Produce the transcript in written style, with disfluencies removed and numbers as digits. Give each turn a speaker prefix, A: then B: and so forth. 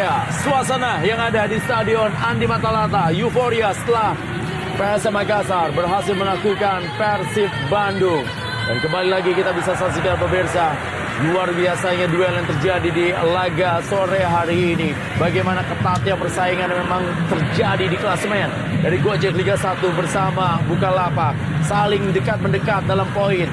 A: Ya, suasana yang ada di Stadion Andi Matalata, euforia setelah PSM Makassar berhasil menaklukkan Persib Bandung. Dan kembali lagi kita bisa saksikan pemirsa, luar biasanya duel yang terjadi di laga sore hari ini. Bagaimana ketatnya persaingan yang memang terjadi di klasemen. Dari Gojek Liga 1 bersama Bukalapak saling dekat-mendekat dalam poin.